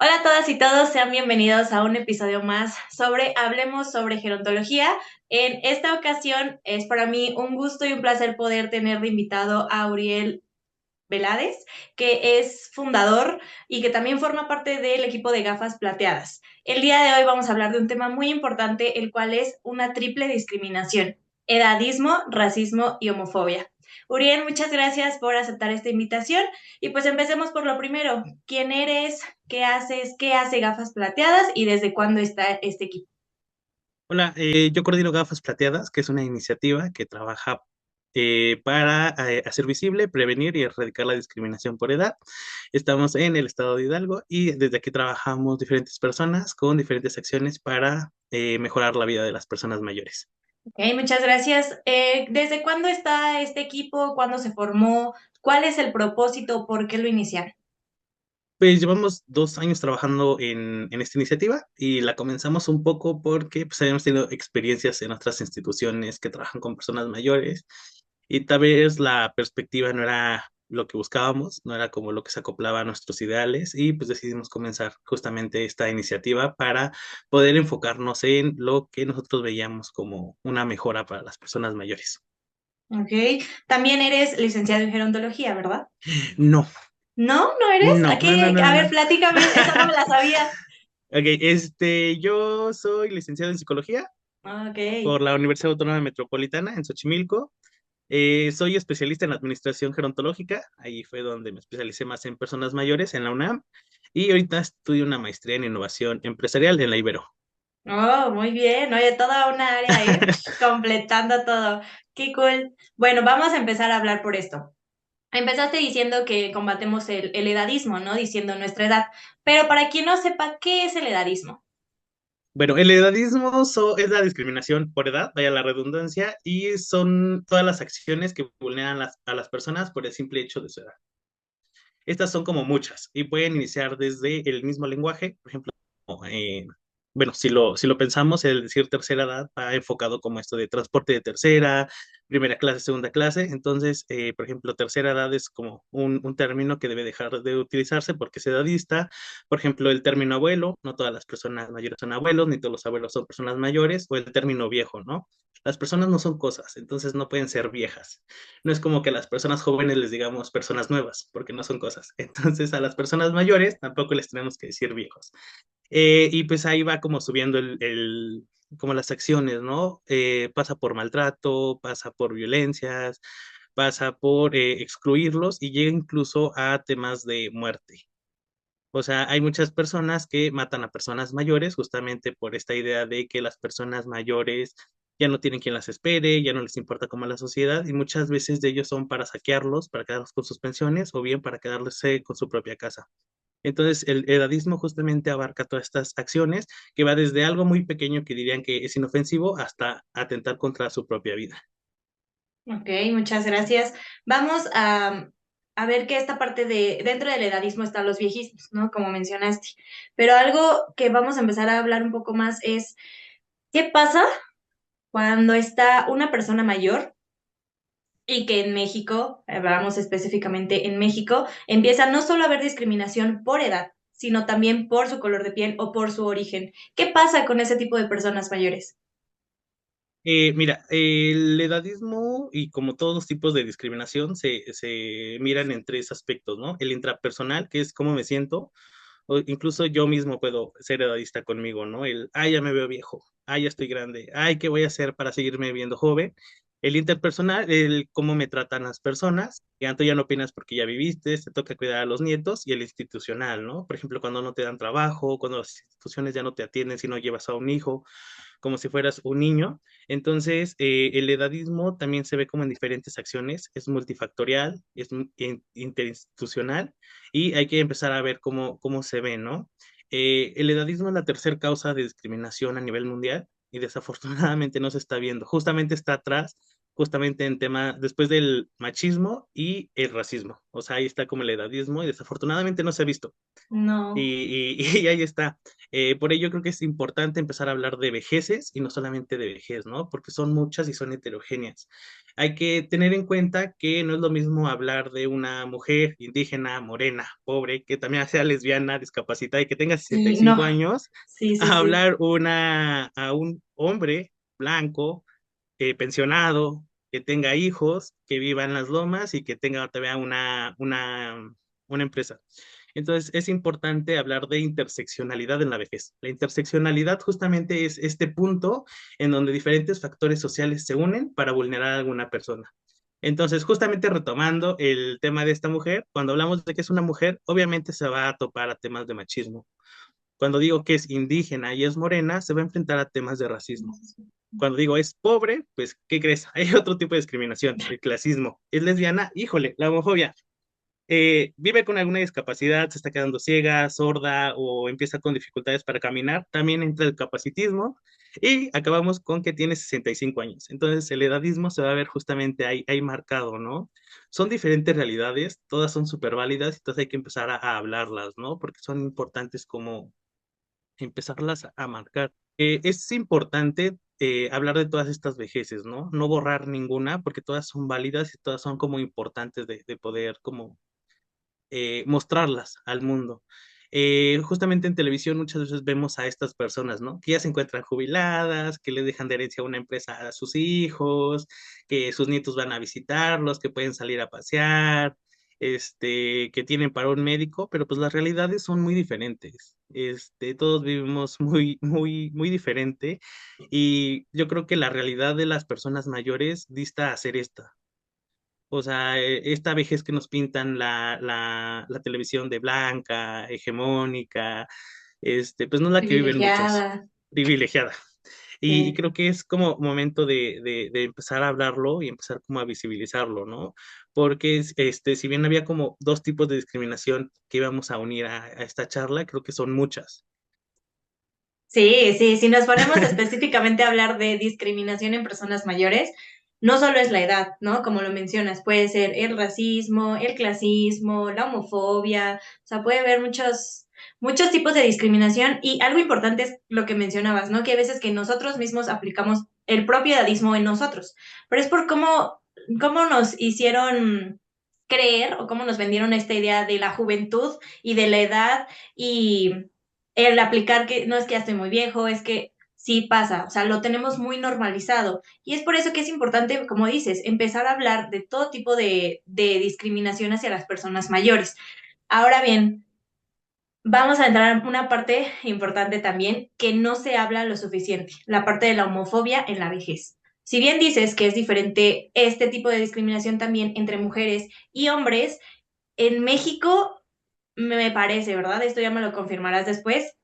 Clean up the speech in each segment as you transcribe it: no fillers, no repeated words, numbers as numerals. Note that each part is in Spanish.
Hola a todas y todos, sean bienvenidos a un episodio más sobre Hablemos sobre gerontología. En esta ocasión es para mí un gusto y un placer poder tener de invitado a Uriel Velades, que es fundador y que también forma parte del equipo de Gafas Plateadas. El día de hoy vamos a hablar de un tema muy importante, el cual es una triple discriminación: edadismo, racismo y homofobia. Uriel, muchas gracias por aceptar esta invitación y pues empecemos por lo primero. ¿Quién eres? ¿Qué haces? ¿Qué hace Gafas Plateadas? ¿Y desde cuándo está este equipo? Hola, yo coordino Gafas Plateadas, que es una iniciativa que trabaja para hacer visible, prevenir y erradicar la discriminación por edad. Estamos en el estado de Hidalgo y desde aquí trabajamos diferentes personas con diferentes acciones para mejorar la vida de las personas mayores. Ok, muchas gracias. ¿Desde cuándo está este equipo? ¿Cuándo se formó? ¿Cuál es el propósito? ¿Por qué lo iniciaron? Pues llevamos 2 años trabajando en esta iniciativa y la comenzamos un poco porque pues, habíamos tenido experiencias en otras instituciones que trabajan con personas mayores y tal vez la perspectiva no era lo que buscábamos, no era como lo que se acoplaba a nuestros ideales y pues decidimos comenzar justamente esta iniciativa para poder enfocarnos en lo que nosotros veíamos como una mejora para las personas mayores. Ok. También eres licenciado en gerontología, ¿verdad? No, No, ¿no eres? no, ¿A no, no, qué? no, A no. ver, platícame, esa no me la sabía. Ok, yo soy licenciado en psicología Ok. por la Universidad Autónoma Metropolitana en Xochimilco. Soy especialista en administración gerontológica, ahí fue donde me especialicé más en personas mayores en la UNAM y ahorita estudio una maestría en innovación empresarial en la Ibero. Oh, muy bien. Oye, toda una área, ¿eh? Completando todo. Qué cool. Bueno, vamos a empezar a hablar por esto. Empezaste diciendo que combatemos el edadismo, ¿no? Diciendo nuestra edad. Pero para quien no sepa, ¿qué es el edadismo? Bueno, el edadismo es la discriminación por edad, vaya la redundancia, y son todas las acciones que vulneran a las personas por el simple hecho de su edad. Estas son como muchas y pueden iniciar desde el mismo lenguaje, por ejemplo, eh, bueno, si lo pensamos, el decir tercera edad va enfocado como esto de transporte de tercera, primera clase, segunda clase. Entonces, por ejemplo, tercera edad es como un término que debe dejar de utilizarse porque es edadista. Por ejemplo, el término abuelo, no todas las personas mayores son abuelos, ni todos los abuelos son personas mayores, o el término viejo, ¿no? Las personas no son cosas, entonces no pueden ser viejas. No es como que a las personas jóvenes les digamos personas nuevas, porque no son cosas. Entonces a las personas mayores tampoco les tenemos que decir viejos. Y pues ahí va como subiendo como las acciones, ¿no? Pasa por maltrato, pasa por violencias, pasa por excluirlos y llega incluso a temas de muerte. O sea, hay muchas personas que matan a personas mayores justamente por esta idea de que las personas mayores ya no tienen quien las espere, ya no les importa como a la sociedad y muchas veces de ellos son para saquearlos, para quedarlos con sus pensiones o bien para quedarse con su propia casa. Entonces, el edadismo justamente abarca todas estas acciones que va desde algo muy pequeño que dirían que es inofensivo hasta atentar contra su propia vida. Ok, muchas gracias. Vamos a ver que esta parte de, dentro del edadismo están los viejitos, ¿no? Como mencionaste. Pero algo que vamos a empezar a hablar un poco más es, ¿qué pasa cuando está una persona mayor y que en México, hablamos específicamente en México, empieza no solo a haber discriminación por edad, sino también por su color de piel o por su origen? ¿Qué pasa con ese tipo de personas mayores? Mira, el edadismo y como todos los tipos de discriminación se miran en tres aspectos, ¿no? El intrapersonal, que es cómo me siento, o incluso yo mismo puedo ser edadista conmigo, ¿no? Ay, ya me veo viejo, ay, ya estoy grande, ay, ¿qué voy a hacer para seguirme viendo joven? El interpersonal, el cómo me tratan las personas, que antes ya no opinas porque ya viviste, te toca cuidar a los nietos, y el institucional, ¿no? Por ejemplo, cuando no te dan trabajo, cuando las instituciones ya no te atienden si no llevas a un hijo, como si fueras un niño. Entonces, el edadismo también se ve como en diferentes acciones, es multifactorial, es interinstitucional y hay que empezar a ver cómo se ve, ¿no? El edadismo es la tercera causa de discriminación a nivel mundial y desafortunadamente no se está viendo. Justamente está atrás justamente en tema, después del machismo y el racismo. O sea, ahí está como el edadismo y desafortunadamente no se ha visto. No, Y ahí está. Por ello creo que es importante empezar a hablar de vejeces y no solamente de vejez, ¿no? Porque son muchas y son heterogéneas. Hay que tener en cuenta que no es lo mismo hablar de una mujer indígena, morena, pobre, que también sea lesbiana, discapacitada y que tenga sesenta y sí, cinco no, años, sí, sí, a sí. hablar a un hombre blanco, pensionado, que tenga hijos, que viva en las lomas y que tenga todavía una empresa. Entonces, es importante hablar de interseccionalidad en la vejez. La interseccionalidad justamente es este punto en donde diferentes factores sociales se unen para vulnerar a alguna persona. Entonces, justamente retomando el tema de esta mujer, cuando hablamos de que es una mujer, obviamente se va a topar a temas de machismo. Cuando digo que es indígena y es morena, se va a enfrentar a temas de racismo. Cuando digo es pobre, pues, ¿qué crees? Hay otro tipo de discriminación, el clasismo. Es lesbiana, híjole, la homofobia. Vive con alguna discapacidad, se está quedando ciega, sorda o empieza con dificultades para caminar, también entra el capacitismo y acabamos con que tiene 65 años. Entonces el edadismo se va a ver justamente ahí marcado, ¿no? Son diferentes realidades, todas son súper válidas, entonces hay que empezar a hablarlas, ¿no? Porque son importantes como empezarlas a marcar. Es importante hablar de todas estas vejeces, ¿no? No borrar ninguna porque todas son válidas y todas son como importantes de poder como mostrarlas al mundo. Justamente en televisión muchas veces vemos a estas personas, ¿no? Que ya se encuentran jubiladas, que le dejan de herencia una empresa a sus hijos, que sus nietos van a visitarlos, que pueden salir a pasear, que tienen para un médico, pero pues las realidades son muy diferentes. Todos vivimos muy diferente y yo creo que la realidad de las personas mayores dista a ser esta. O sea, esta vejez que nos pintan la televisión de blanca, hegemónica, pues no es la que viven muchos, Privilegiada. privilegiada. Y Sí. creo que es como momento de empezar a hablarlo y empezar como a visibilizarlo, ¿no? Porque si bien había como dos tipos de discriminación que íbamos a unir a esta charla, creo que son muchas. Sí, sí, si nos ponemos específicamente a hablar de discriminación en personas mayores, no solo es la edad, ¿no? Como lo mencionas, puede ser el racismo, el clasismo, la homofobia, o sea, puede haber muchos tipos de discriminación y algo importante es lo que mencionabas, ¿no? Que hay veces que nosotros mismos aplicamos el propio edadismo en nosotros, pero es por cómo nos hicieron creer o cómo nos vendieron esta idea de la juventud y de la edad y el aplicar que no es que ya estoy muy viejo, es que sí pasa, o sea, lo tenemos muy normalizado. Y es por eso que es importante, como dices, empezar a hablar de todo tipo de discriminación hacia las personas mayores. Ahora bien, vamos a entrar en una parte importante también que no se habla lo suficiente, la parte de la homofobia en la vejez. Si bien dices que es diferente este tipo de discriminación también entre mujeres y hombres, en México me parece, ¿verdad? Esto ya me lo confirmarás después,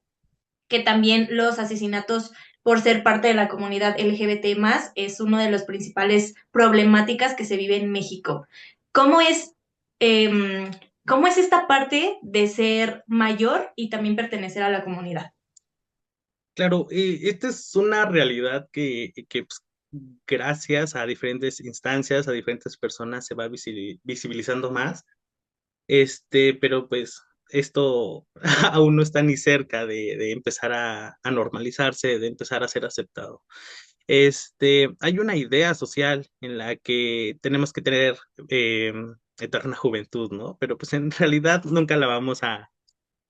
que también los asesinatos por ser parte de la comunidad LGBT más es una de las principales problemáticas que se vive en México. ¿Cómo es, eh, ¿Cómo es esta parte de ser mayor y también pertenecer a la comunidad? Claro, esta es una realidad que pues, gracias a diferentes instancias, a diferentes personas se va visibilizando más. Pero pues esto aún no está ni cerca de empezar a normalizarse, de empezar a ser aceptado. Hay una idea social en la que tenemos que tener eh, eterna juventud, ¿no? Pero pues en realidad nunca la vamos a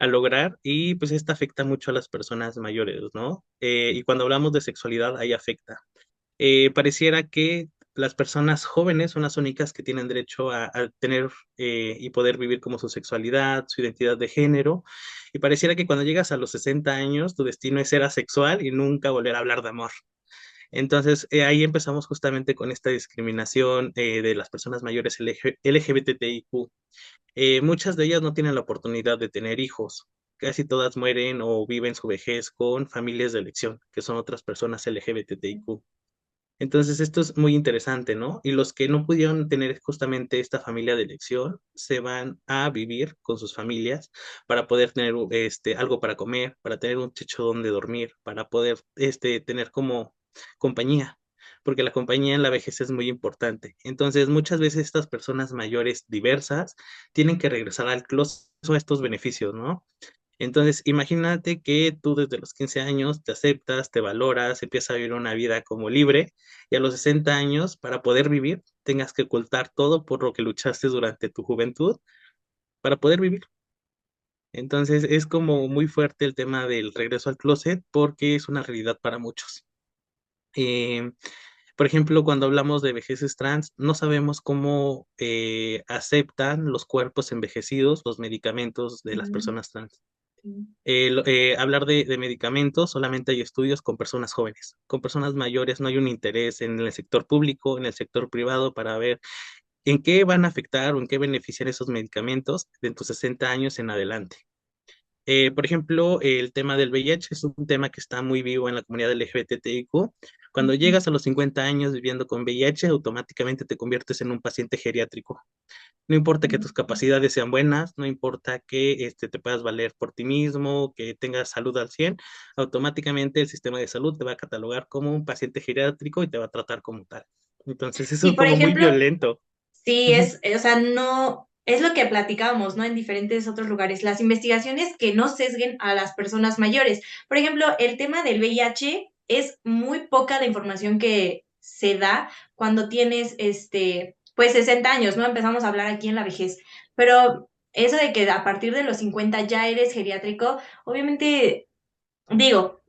lograr y pues esta afecta mucho a las personas mayores, ¿no? Y cuando hablamos de sexualidad, ahí afecta. Pareciera que las personas jóvenes son las únicas que tienen derecho a tener y poder vivir como su sexualidad, su identidad de género, y pareciera que cuando llegas a los 60 años, tu destino es ser asexual y nunca volver a hablar de amor. Entonces, ahí empezamos justamente con esta discriminación de las personas mayores LGBTIQ. Muchas de ellas no tienen la oportunidad de tener hijos. Casi todas mueren o viven su vejez con familias de elección, que son otras personas LGBTIQ. Entonces, esto es muy interesante, ¿no? Y los que no pudieron tener justamente esta familia de elección se van a vivir con sus familias para poder tener algo para comer, para tener un techo donde dormir, para poder tener como compañía. porque la compañía en la vejez es muy importante. Entonces, muchas veces estas personas mayores diversas tienen que regresar al closet a estos beneficios, ¿no? Entonces, imagínate que tú desde los 15 años te aceptas, te valoras, empiezas a vivir una vida como libre y a los 60 años, para poder vivir, tengas que ocultar todo por lo que luchaste durante tu juventud para poder vivir. Entonces, es como muy fuerte el tema del regreso al closet porque es una realidad para muchos. Eh, por ejemplo, cuando hablamos de vejeces trans, no sabemos cómo aceptan los cuerpos envejecidos, los medicamentos de las Ujú, personas trans. sí. Hablar de medicamentos, solamente hay estudios con personas jóvenes. Con personas mayores no hay un interés en el sector público, en el sector privado, para ver en qué van a afectar o en qué benefician esos medicamentos de tus 60 años en adelante. Por ejemplo, el tema del VIH es un tema que está muy vivo en la comunidad LGBTIQ. Cuando Ujú, llegas a los 50 años viviendo con VIH, automáticamente te conviertes en un paciente geriátrico. No importa que tus ujú. capacidades sean buenas, no importa que te puedas valer por ti mismo, que tengas salud al 100, automáticamente el sistema de salud te va a catalogar como un paciente geriátrico y te va a tratar como tal. Entonces, eso Y es por como muy ejemplo, violento. sí, Ujú. o sea, no, es lo que platicábamos, ¿no? En diferentes otros lugares, las investigaciones que no sesguen a las personas mayores. Por ejemplo, el tema del VIH es muy poca la información que se da cuando tienes, pues 60 años, ¿no? Empezamos a hablar aquí en la vejez, pero eso de que a partir de los 50 ya eres geriátrico, obviamente digo,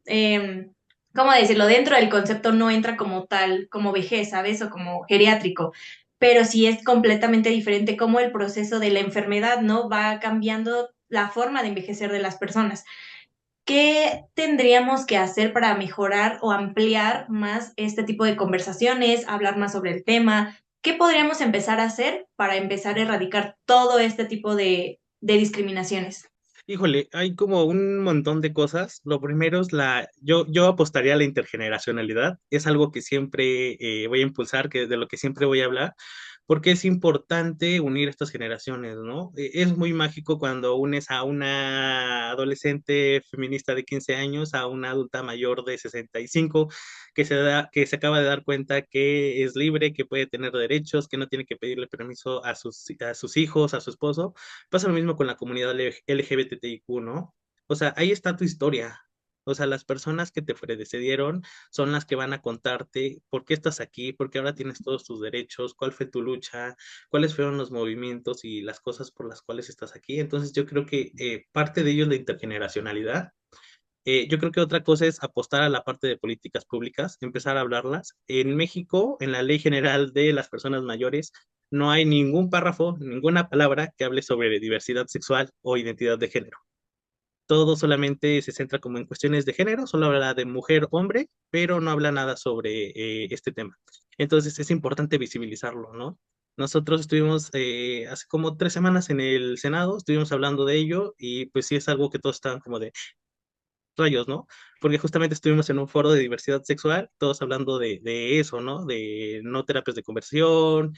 ¿cómo decirlo? Dentro del concepto no entra como tal, como vejez, ¿sabes? O como geriátrico, pero sí es completamente diferente cómo el proceso de la enfermedad, ¿no? Va cambiando la forma de envejecer de las personas. ¿Qué tendríamos que hacer para mejorar o ampliar más este tipo de conversaciones, hablar más sobre el tema? ¿Qué podríamos empezar a hacer para empezar a erradicar todo este tipo de discriminaciones? Híjole, hay como un montón de cosas. Lo primero es yo apostaría a la intergeneracionalidad. Es algo que siempre voy a impulsar, de lo que siempre voy a hablar, porque es importante unir estas generaciones, ¿no? Es muy mágico cuando unes a una adolescente feminista de 15 años a una adulta mayor de 65 que se acaba de dar cuenta que es libre, que puede tener derechos, que no tiene que pedirle permiso a sus hijos, a su esposo. Pasa lo mismo con la comunidad LGBTIQ, ¿no? O sea, ahí está tu historia. O sea, las personas que te predecedieron son las que van a contarte por qué estás aquí, por qué ahora tienes todos tus derechos, cuál fue tu lucha, cuáles fueron los movimientos y las cosas por las cuales estás aquí. Entonces, yo creo que parte de ello es la intergeneracionalidad. Yo creo que otra cosa es apostar a la parte de políticas públicas, empezar a hablarlas. En México, en la Ley General de las Personas Mayores, no hay ningún párrafo, ninguna palabra que hable sobre diversidad sexual o identidad de género. Todo solamente se centra como en cuestiones de género, solo habla de mujer, hombre, pero no habla nada sobre este tema. Entonces es importante visibilizarlo, ¿no? Nosotros estuvimos hace como 3 semanas en el Senado, estuvimos hablando de ello y pues sí es algo que todos estaban como de, rayos, ¿no? Porque justamente estuvimos en un foro de diversidad sexual, todos hablando de eso, ¿no? De no terapias de conversión,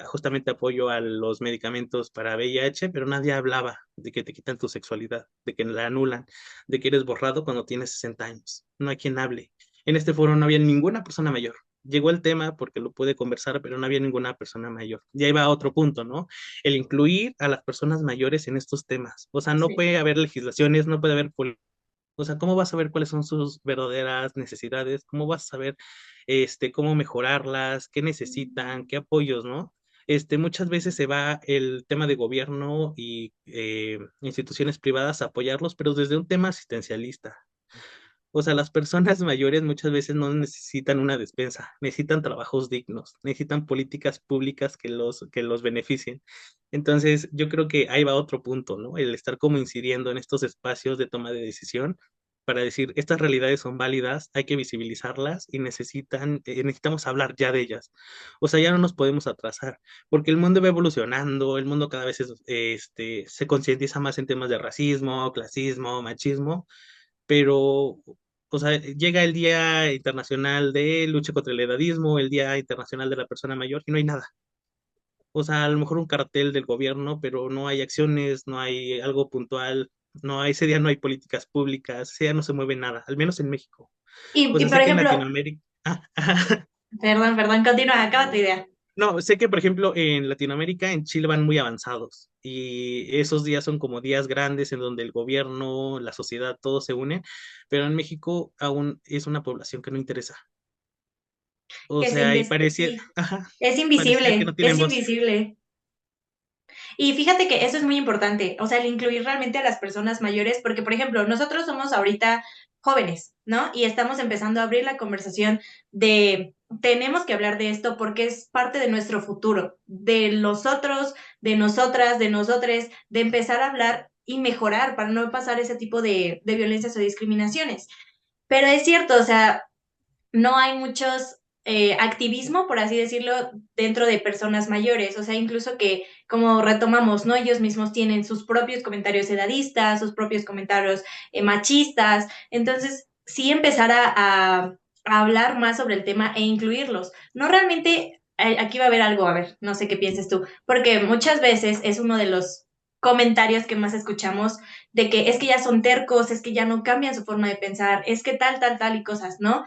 justamente apoyo a los medicamentos para VIH, pero nadie hablaba de que te quitan tu sexualidad, de que la anulan, de que eres borrado cuando tienes 60 años. No hay quien hable. En este foro no había ninguna persona mayor. Llegó el tema porque lo pude conversar, pero no había ninguna persona mayor. Y ahí va otro punto, ¿no? El incluir a las personas mayores en estos temas. O sea, no Sí. puede haber legislaciones, no puede haber o sea, ¿cómo vas a saber cuáles son sus verdaderas necesidades? ¿Cómo vas a saber, cómo mejorarlas? ¿Qué necesitan? ¿Qué apoyos, no? Muchas veces se va el tema de gobierno y instituciones privadas a apoyarlos, pero desde un tema asistencialista. O sea, las personas mayores muchas veces no necesitan una despensa, necesitan trabajos dignos, necesitan políticas públicas que los beneficien. Entonces, yo creo que ahí va otro punto, ¿no? El estar como incidiendo en estos espacios de toma de decisión para decir, estas realidades son válidas, hay que visibilizarlas y necesitamos hablar ya de ellas. O sea, ya no nos podemos atrasar, porque el mundo va evolucionando, el mundo cada vez se concientiza más en temas de racismo, clasismo, machismo, pero, o sea, llega el Día Internacional de Lucha contra el Edadismo, el Día Internacional de la Persona Mayor, y no hay nada. O sea, a lo mejor un cartel del gobierno, pero no hay acciones, no hay algo puntual, ese día no hay políticas públicas, ese día no se mueve nada, al menos en México. O Y sea, por sé que en ejemplo, Latinoamérica... Perdón, continúa, acaba tu idea. No, sé que, por ejemplo, en Latinoamérica, en Chile van muy avanzados y esos días son como días grandes en donde el gobierno, la sociedad, todos se unen, pero en México aún es una población que no interesa. O Que se sea, y parecía, sí, ajá, pareciera que no es tienen voz. invisible. Y fíjate que eso es muy importante, o sea, el incluir realmente a las personas mayores, porque, por ejemplo, nosotros somos ahorita jóvenes, ¿no? Y estamos empezando a abrir la conversación de, tenemos que hablar de esto porque es parte de nuestro futuro, de los otros, de nosotras, de nosotres, de empezar a hablar y mejorar para no pasar ese tipo de violencias o discriminaciones. Pero es cierto, o sea, no hay muchos activismo, por así decirlo, dentro de personas mayores. O sea, incluso que, como retomamos, ¿no? Ellos mismos tienen sus propios comentarios edadistas, sus propios comentarios machistas. Entonces, sí empezar a hablar más sobre el tema e incluirlos. No realmente, aquí va a haber algo, a ver, no sé qué pienses tú, porque muchas veces es uno de los comentarios que más escuchamos de que es que ya son tercos, es que ya no cambian su forma de pensar, es que tal y cosas, ¿no?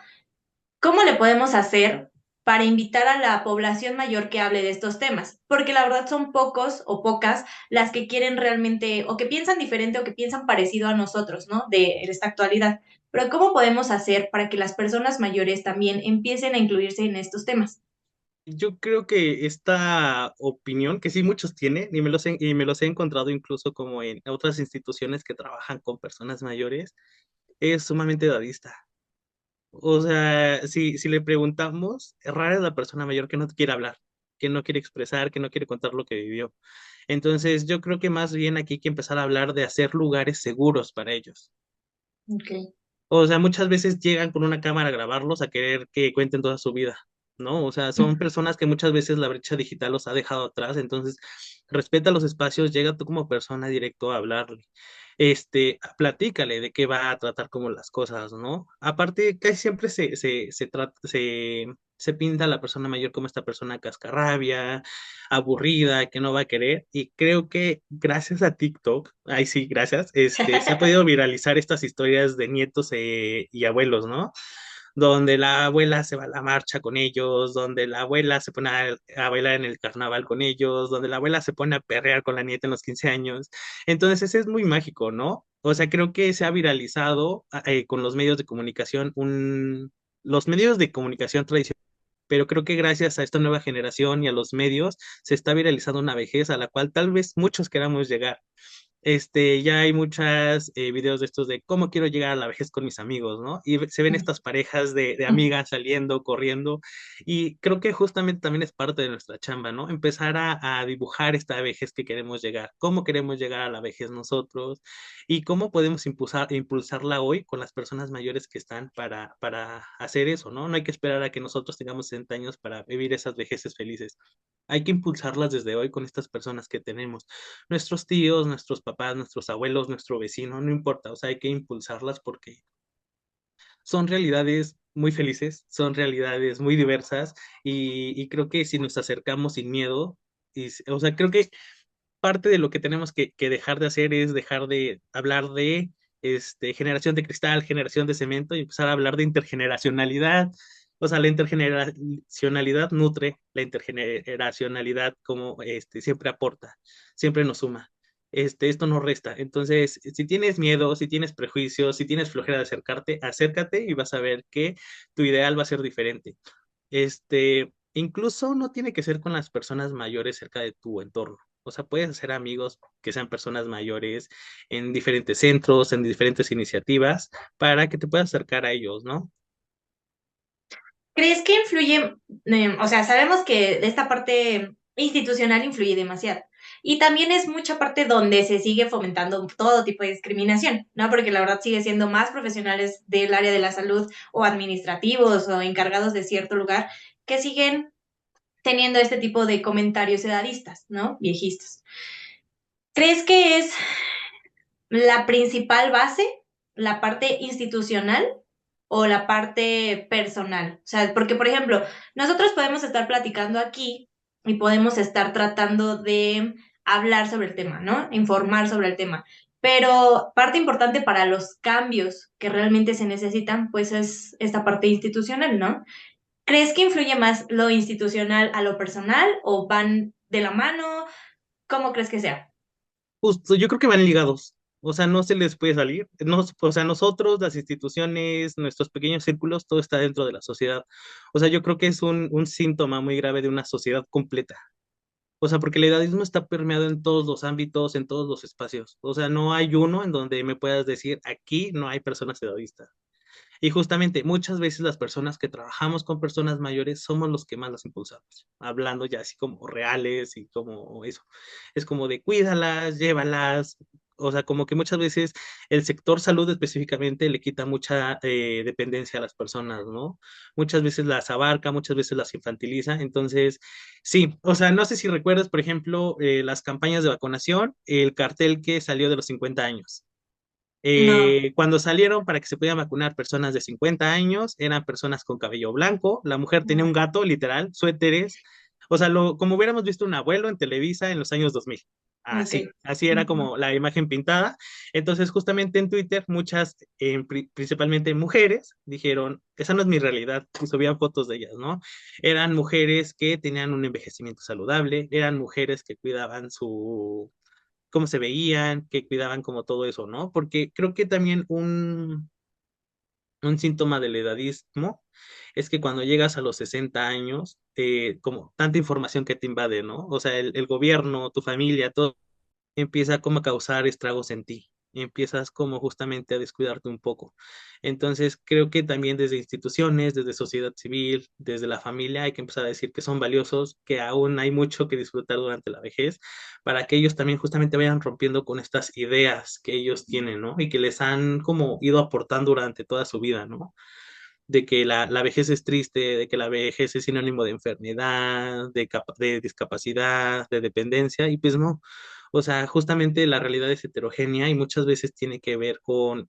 ¿Cómo le podemos hacer para invitar a la población mayor que hable de estos temas? Porque la verdad son pocos o pocas las que quieren realmente, o que piensan diferente o que piensan parecido a nosotros, ¿no? De esta actualidad. Pero ¿cómo podemos hacer para que las personas mayores también empiecen a incluirse en estos temas? Yo creo que esta opinión, que sí muchos tienen, y me los he encontrado incluso como en otras instituciones que trabajan con personas mayores, es sumamente dadista. O sea, si le preguntamos, rara es la persona mayor que no quiere hablar, que no quiere expresar, que no quiere contar lo que vivió. Entonces, yo creo que más bien aquí hay que empezar a hablar de hacer lugares seguros para ellos. Ok. O sea, muchas veces llegan con una cámara a grabarlos a querer que cuenten toda su vida, ¿no? O sea, son personas que muchas veces la brecha digital los ha dejado atrás, entonces respeta los espacios, llega tú como persona directo a hablarle. Platícale de qué va a tratar como las cosas, ¿no? Aparte, casi siempre se pinta a la persona mayor como esta persona cascarrabia, aburrida, que no va a querer. Y creo que gracias a TikTok, ay sí, gracias, se ha podido viralizar estas historias de nietos y abuelos, ¿no? Donde la abuela se va a la marcha con ellos, donde la abuela se pone a bailar en el carnaval con ellos, donde la abuela se pone a perrear con la nieta en los 15 años. Entonces, ese es muy mágico, ¿no? O sea, creo que se ha viralizado con los medios de comunicación, los medios de comunicación tradicionales, pero creo que gracias a esta nueva generación y a los medios se está viralizando una vejez a la cual tal vez muchos queramos llegar. Ya hay muchas videos de estos de cómo quiero llegar a la vejez con mis amigos, ¿no? Y se ven estas parejas de amigas saliendo, corriendo, y creo que justamente también es parte de nuestra chamba, ¿no? Empezar a dibujar esta vejez que queremos llegar, cómo queremos llegar a la vejez nosotros, y cómo podemos impulsarla hoy con las personas mayores que están para hacer eso, ¿no? No hay que esperar a que nosotros tengamos 60 años para vivir esas vejeces felices. Hay que impulsarlas desde hoy con estas personas que tenemos, nuestros tíos, nuestros papás, nuestros abuelos, nuestro vecino, no importa, o sea, hay que impulsarlas porque son realidades muy felices, son realidades muy diversas y creo que si nos acercamos sin miedo, o sea, creo que parte de lo que tenemos que dejar de hacer es dejar de hablar de generación de cristal, generación de cemento y empezar a hablar de intergeneracionalidad. O sea, la intergeneracionalidad nutre, la intergeneracionalidad como siempre aporta, siempre nos suma. Esto no resta. Entonces, si tienes miedo, si tienes prejuicios, si tienes flojera de acercarte, acércate y vas a ver que tu ideal va a ser diferente. Incluso no tiene que ser con las personas mayores cerca de tu entorno. O sea, puedes hacer amigos que sean personas mayores en diferentes centros, en diferentes iniciativas, para que te puedas acercar a ellos, ¿no? ¿Crees que influye, o sea, sabemos que de esta parte institucional influye demasiado? Y también es mucha parte donde se sigue fomentando todo tipo de discriminación, ¿no? Porque la verdad sigue siendo más profesionales del área de la salud o administrativos o encargados de cierto lugar que siguen teniendo este tipo de comentarios edadistas, ¿no? Viejistas. ¿Crees que es la principal base, la parte institucional o la parte personal? O sea, porque, por ejemplo, nosotros podemos estar platicando aquí y podemos estar tratando de hablar sobre el tema, ¿no? Informar sobre el tema. Pero parte importante para los cambios que realmente se necesitan, pues es esta parte institucional, ¿no? ¿Crees que influye más lo institucional a lo personal o van de la mano? ¿Cómo crees que sea? Justo, yo creo que van ligados. O sea, no se les puede salir. No, o sea, nosotros, las instituciones, nuestros pequeños círculos, todo está dentro de la sociedad. O sea, yo creo que es un síntoma muy grave de una sociedad completa. O sea, porque el edadismo está permeado en todos los ámbitos, en todos los espacios. O sea, no hay uno en donde me puedas decir, aquí no hay personas edadistas. Y justamente muchas veces las personas que trabajamos con personas mayores somos los que más las impulsamos, hablando ya así como reales y como eso. Es como de cuídalas, llévalas. O sea, como que muchas veces el sector salud específicamente le quita mucha dependencia a las personas, ¿no? Muchas veces las abarca, muchas veces las infantiliza. Entonces, sí, o sea, no sé si recuerdas, por ejemplo, las campañas de vacunación, el cartel que salió de los 50 años. No. Cuando salieron para que se pudieran vacunar personas de 50 años, eran personas con cabello blanco, la mujer tenía un gato, literal, suéteres, o sea, como hubiéramos visto un abuelo en Televisa en los años 2000. Ok. Así era Ujú. como la imagen pintada. Entonces, justamente en Twitter, muchas, principalmente mujeres, dijeron, esa no es mi realidad, y subían fotos de ellas, ¿no? Eran mujeres que tenían un envejecimiento saludable, eran mujeres que cuidaban cómo se veían, que cuidaban como todo eso, ¿no? Porque creo que también un síntoma del edadismo es que cuando llegas a los 60 años, como tanta información que te invade, ¿no? O sea, el gobierno, tu familia, todo empieza como a causar estragos en ti, y empiezas como justamente a descuidarte un poco. Entonces, creo que también desde instituciones, desde sociedad civil, desde la familia, hay que empezar a decir que son valiosos, que aún hay mucho que disfrutar durante la vejez, para que ellos también justamente vayan rompiendo con estas ideas que ellos tienen, ¿no? Y que les han como ido aportando durante toda su vida, ¿no? De que la vejez es triste, de que la vejez es sinónimo de enfermedad, de discapacidad, de dependencia, y pues no. O sea, justamente la realidad es heterogénea y muchas veces tiene que ver con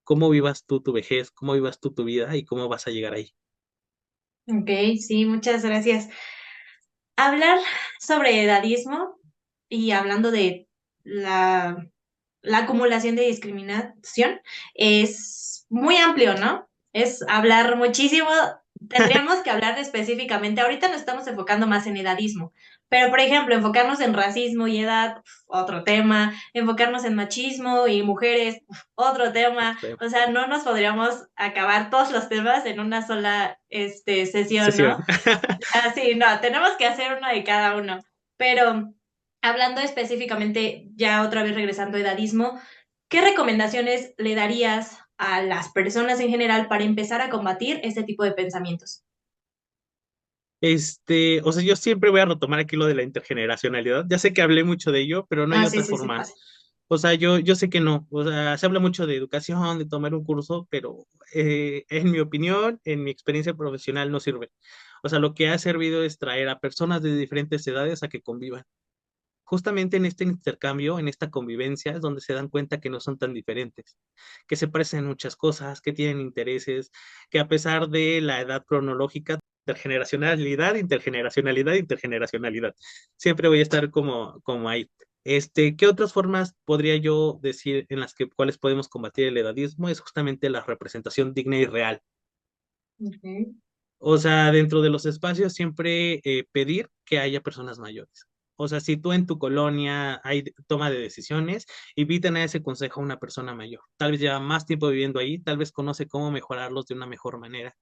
cómo vivas tú tu vejez, cómo vivas tú tu vida y cómo vas a llegar ahí. Ok, sí, muchas gracias. Hablar sobre edadismo y hablando de la la acumulación de discriminación es muy amplio, ¿no? Es hablar muchísimo. Tendríamos que hablar específicamente, ahorita nos estamos enfocando más en edadismo, pero por ejemplo, enfocarnos en racismo y edad, otro tema, enfocarnos en machismo y mujeres, otro tema, o sea, no nos podríamos acabar todos los temas en una sola sesión, ¿no? Sesión. Ah, sí, no, tenemos que hacer uno de cada uno. Pero hablando específicamente, ya otra vez regresando a edadismo, ¿qué recomendaciones le darías a las personas en general para empezar a combatir este tipo de pensamientos? O sea, yo siempre voy a retomar aquí lo de la intergeneracionalidad. Ya sé que hablé mucho de ello, pero no hay Ah, sí, otra sí, sí, forma. fácil. O sea, yo sé que no. O sea, se habla mucho de educación, de tomar un curso, pero en mi opinión, en mi experiencia profesional, no sirve. O sea, lo que ha servido es traer a personas de diferentes edades a que convivan. Justamente en este intercambio, en esta convivencia, es donde se dan cuenta que no son tan diferentes, que se parecen en muchas cosas, que tienen intereses, que a pesar de la edad cronológica, intergeneracionalidad, intergeneracionalidad, intergeneracionalidad. Siempre voy a estar como ahí. ¿Qué otras formas podría yo decir en las cuales podemos combatir el edadismo? Es justamente la representación digna y real. Ujú. O sea, dentro de los espacios siempre pedir que haya personas mayores. O sea, si tú en tu colonia hay toma de decisiones, inviten a ese consejo a una persona mayor. Tal vez lleva más tiempo viviendo ahí, tal vez conoce cómo mejorarlos de una mejor manera.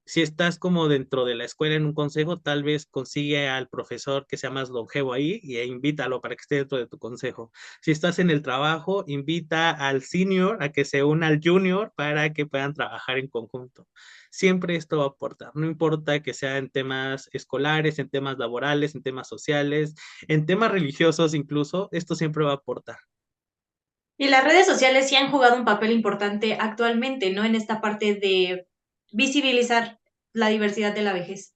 Si estás como dentro de la escuela en un consejo, tal vez consigue al profesor que sea más longevo ahí e invítalo para que esté dentro de tu consejo. Si estás en el trabajo, invita al senior a que se una al junior para que puedan trabajar en conjunto. Siempre esto va a aportar, no importa que sea en temas escolares, en temas laborales, en temas sociales, en temas religiosos incluso, esto siempre va a aportar. Y las redes sociales sí han jugado un papel importante actualmente, ¿no? En esta parte de visibilizar la diversidad de la vejez.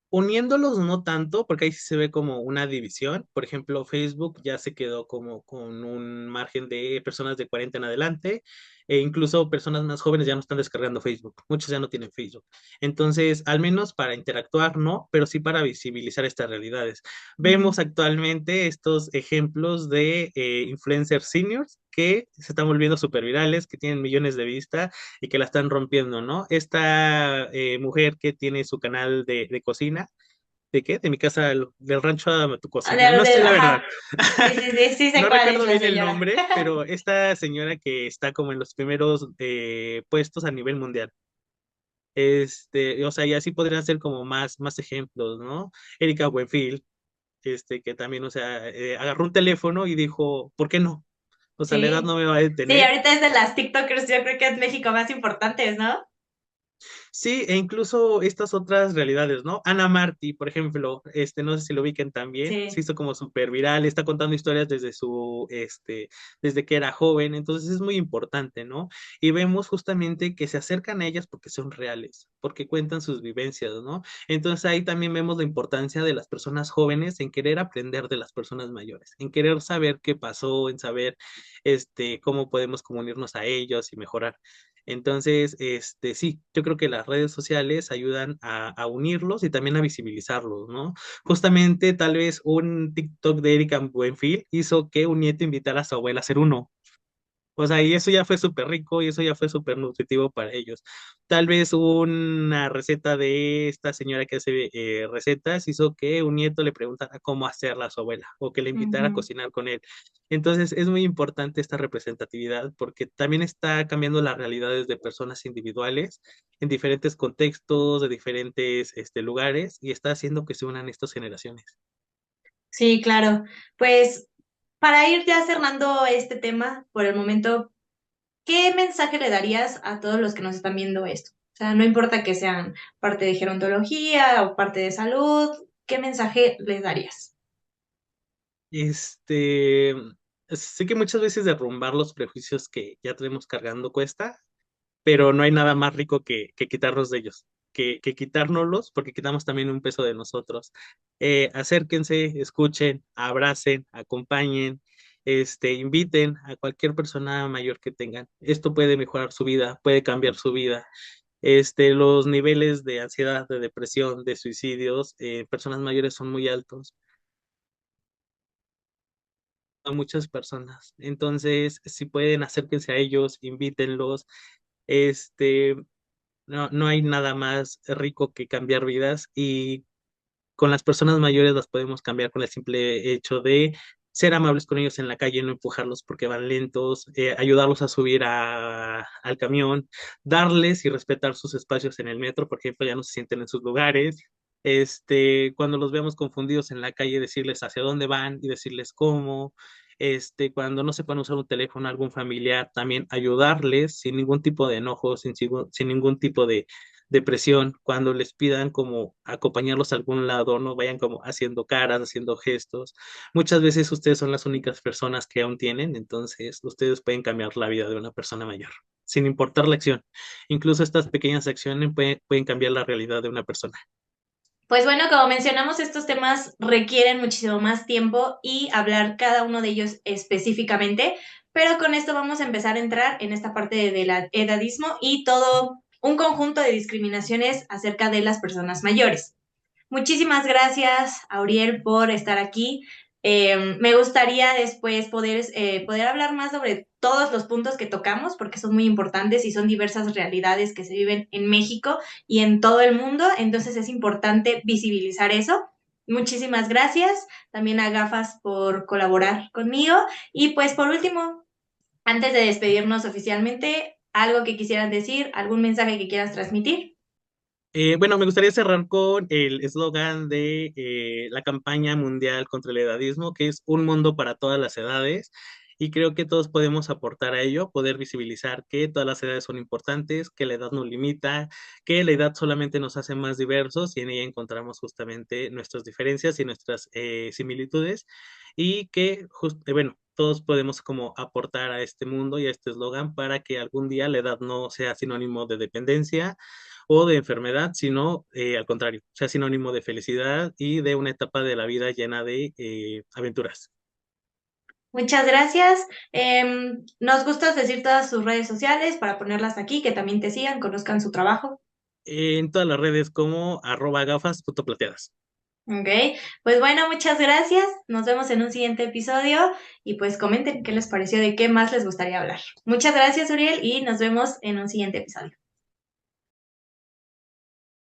Uniéndolos no tanto, porque ahí sí se ve como una división. Por ejemplo, Facebook ya se quedó como con un margen de personas de 40 en adelante. e incluso personas más jóvenes ya no están descargando Facebook, muchos ya no tienen Facebook. Entonces, al menos para interactuar, no, pero sí para visibilizar estas realidades. Ujú. Vemos actualmente estos ejemplos de influencers seniors que se están volviendo súper virales, que tienen millones de vistas y que la están rompiendo, ¿no? Esta mujer que tiene su canal de cocina, ¿de qué? De mi casa, del rancho a tu cocina, no sé la verdad. Ajá. Sí, sí, sí, sí sé No cuál es recuerdo la bien el señora. nombre, pero esta señora que está como en los primeros puestos a nivel mundial. O sea, y así podrían ser como más ejemplos, ¿no? Erika Buenfil, que también, o sea, agarró un teléfono y dijo, ¿por qué no? O sea, la edad Sí. no me va a Sí, detener. ahorita es de las TikTokers, yo creo que es México más importantes, ¿no? Sí, e incluso estas otras realidades, ¿no? Ana Martí, por ejemplo, no sé si lo ubiquen también, se Sí. hizo como súper viral, está contando historias desde que era joven, entonces es muy importante, ¿no? Y vemos justamente que se acercan a ellas porque son reales, porque cuentan sus vivencias, ¿no? Entonces ahí también vemos la importancia de las personas jóvenes en querer aprender de las personas mayores, en querer saber qué pasó, en saber, cómo podemos comunicarnos a ellos y mejorar. Entonces, sí, yo creo que las redes sociales ayudan a unirlos y también a visibilizarlos, ¿no? Justamente, tal vez un TikTok de Erika Buenfil hizo que un nieto invitara a su abuela a hacer uno. O sea, y eso ya fue súper rico y eso ya fue súper nutritivo para ellos. Tal vez una receta de esta señora que hace recetas hizo que un nieto le preguntara cómo hacerla a su abuela o que le invitara a Ujú. cocinar con él. Entonces, es muy importante esta representatividad porque también está cambiando las realidades de personas individuales en diferentes contextos, de diferentes lugares y está haciendo que se unan estas generaciones. Sí, claro. Pues para ir ya cerrando este tema por el momento, ¿qué mensaje le darías a todos los que nos están viendo esto? O sea, no importa que sean parte de gerontología o parte de salud, ¿qué mensaje les darías? Este, sé que muchas veces derrumbar los prejuicios que ya tenemos cargando cuesta, pero no hay nada más rico que quitarnos de ellos, que quitárnoslos, porque quitamos también un peso de nosotros. Acérquense, escuchen, abracen, acompañen, inviten a cualquier persona mayor que tengan. Esto puede mejorar su vida, puede cambiar su vida. Los niveles de ansiedad, de depresión, de suicidios, personas mayores son muy altos a muchas personas. Entonces, si pueden, acérquense a ellos, invítenlos. Este, no hay nada más rico que cambiar vidas y con las personas mayores las podemos cambiar con el simple hecho de ser amables con ellos en la calle, no empujarlos porque van lentos, ayudarlos a subir al camión, darles y respetar sus espacios en el metro, por ejemplo, ya no se sienten en sus lugares. Cuando los veamos confundidos en la calle, decirles hacia dónde van y decirles cómo. Cuando no sepan usar un teléfono, algún familiar, también ayudarles sin ningún tipo de enojo, sin ningún tipo de depresión, cuando les pidan como acompañarlos a algún lado, no vayan como haciendo caras, haciendo gestos. Muchas veces ustedes son las únicas personas que aún tienen, entonces ustedes pueden cambiar la vida de una persona mayor, sin importar la acción. Incluso estas pequeñas acciones pueden cambiar la realidad de una persona. Pues bueno, como mencionamos, estos temas requieren muchísimo más tiempo y hablar cada uno de ellos específicamente, pero con esto vamos a empezar a entrar en esta parte del edadismo y todo un conjunto de discriminaciones acerca de las personas mayores. Muchísimas gracias, Auriel, por estar aquí. Me gustaría después poder hablar más sobre todos los puntos que tocamos, porque son muy importantes y son diversas realidades que se viven en México y en todo el mundo, entonces es importante visibilizar eso. Muchísimas gracias también a Gafas por colaborar conmigo. Y pues por último, antes de despedirnos oficialmente, algo que quisieran decir, algún mensaje que quieras transmitir. Bueno, me gustaría cerrar con el eslogan de la campaña mundial contra el edadismo, que es un mundo para todas las edades. Y creo que todos podemos aportar a ello, poder visibilizar que todas las edades son importantes, que la edad no limita, que la edad solamente nos hace más diversos y en ella encontramos justamente nuestras diferencias y nuestras similitudes. Y que, bueno, todos podemos como aportar a este mundo y a este eslogan para que algún día la edad no sea sinónimo de dependencia o de enfermedad, sino al contrario, sea sinónimo de felicidad y de una etapa de la vida llena de aventuras. Muchas gracias. ¿Nos gustas decir todas sus redes sociales para ponerlas aquí, que también te sigan, conozcan su trabajo? En todas las redes como @gafas.plateadas. Ok, pues bueno, muchas gracias. Nos vemos en un siguiente episodio y pues comenten qué les pareció, de qué más les gustaría hablar. Muchas gracias, Uriel, y nos vemos en un siguiente episodio.